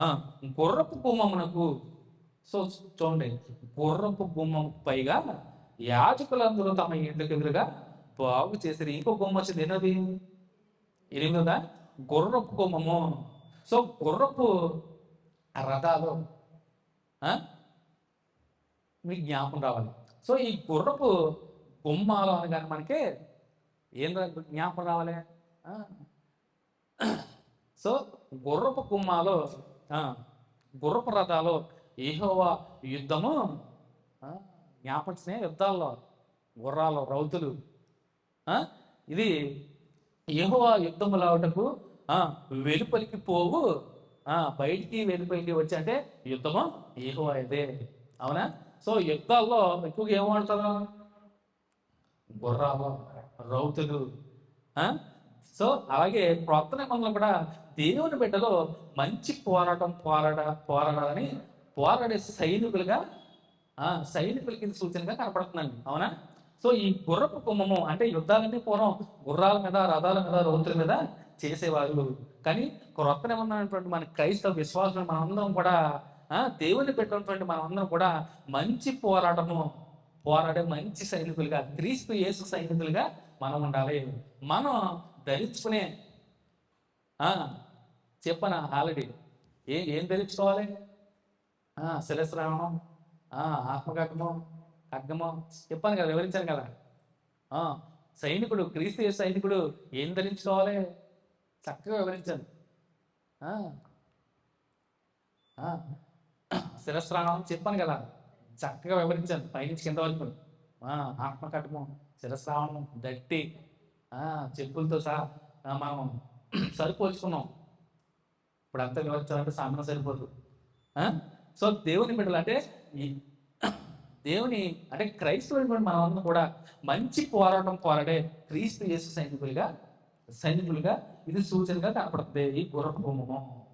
ఆ, గుర్రపు గుమ్మమునకు. సో చూడండి, గుర్రపు గుమ్మం పైగా యాజకులందరూ తమ ఇంటికి ఎదురుగా బాగు చేశారు. ఇంకో గుమ్మ వచ్చింది, ఏంటది? ఎనిమిదా, గుర్రపు గుమ్మము. సో గుర్రపు రథాలు, ఆ, మీకు జ్ఞాపకం రావాలి. సో ఈ గుర్రపు గుమ్మాలు అనగానే మనకి ఏం జ్ఞాపకం రావాలి? ఆ, సో గుర్రపు గుమ్మాలు, ఆ, గుర్రపు రథాలు, యెహోవా యుద్ధము, ఆ, జ్ఞాపకమే యుద్ధాల్లో గుర్రాలు రౌతులు, ఆ, ఇది యెహోవా యుద్ధములావుటకు ఆ, వెలుపలికి పోవు, బయటికి వెలుపలికి వచ్చి, అంటే యుద్ధము యెహోవా ఇదే. అవునా? సో యుద్ధాల్లో ఎక్కువగా ఏం వాడతారు? గుర్రాలు, రౌతులు. ఆ? సో అలాగే క్రొత్త నిబంధనలు కూడా దేవుని బిడ్డలో మంచి పోరాడాలని పోరాడే సైనికులుగా, సైనికులకి ఇది సూచనగా కనపడుతుందండి. అవునా? సో ఈ గుర్రపు కుమ్మము అంటే యుద్ధాలన్నీ పూర్వం గుర్రాల మీద, రథాల మీద, రౌతుల మీద చేసేవాళ్ళు. కానీ క్రొత్త నిబంధనటువంటి మన క్రైస్తవ విశ్వాసం మనందరం కూడా, దేవుని పెట్టినటువంటి మనందరం కూడా మంచి పోరాడే మంచి సైనికులుగా, క్రీస్తు యేసు సైనికులుగా మనం ఉండాలి. మనం ధరించుకునే, చెప్పన ఆల్రెడీ ఏం ధరించుకోవాలి? శిరస్రావణం, ఆత్మఖడ్గము, ఖడ్గము చెప్పాను కదా, వివరించాను కదా. ఆ, సైనికుడు, క్రీస్తు యేసు సైనికుడు ఏం ధరించుకోవాలి? చక్కగా వివరించాను. శిరస్రావణం చెప్పాను కదా, చక్కగా వివరించాను పైనుంచి కింద వరకు. ఆత్మకటము, శిరస్రావణం, దట్టి, చెప్పులతో సహా మనం సరిపోల్చుకున్నాం. ఇప్పుడు అంతా వివరించాలంటే సామాన్యం సరిపోదు. సో దేవుని బిడ్డలు అంటే ఈ దేవుని అంటే క్రైస్తవులు మనం కూడా మంచి పోరాడే క్రీస్తు యేసు సైనికులుగా ఇది సూచనగా కనపడుతుంది ఈ గుర్రపు గుమ్మము.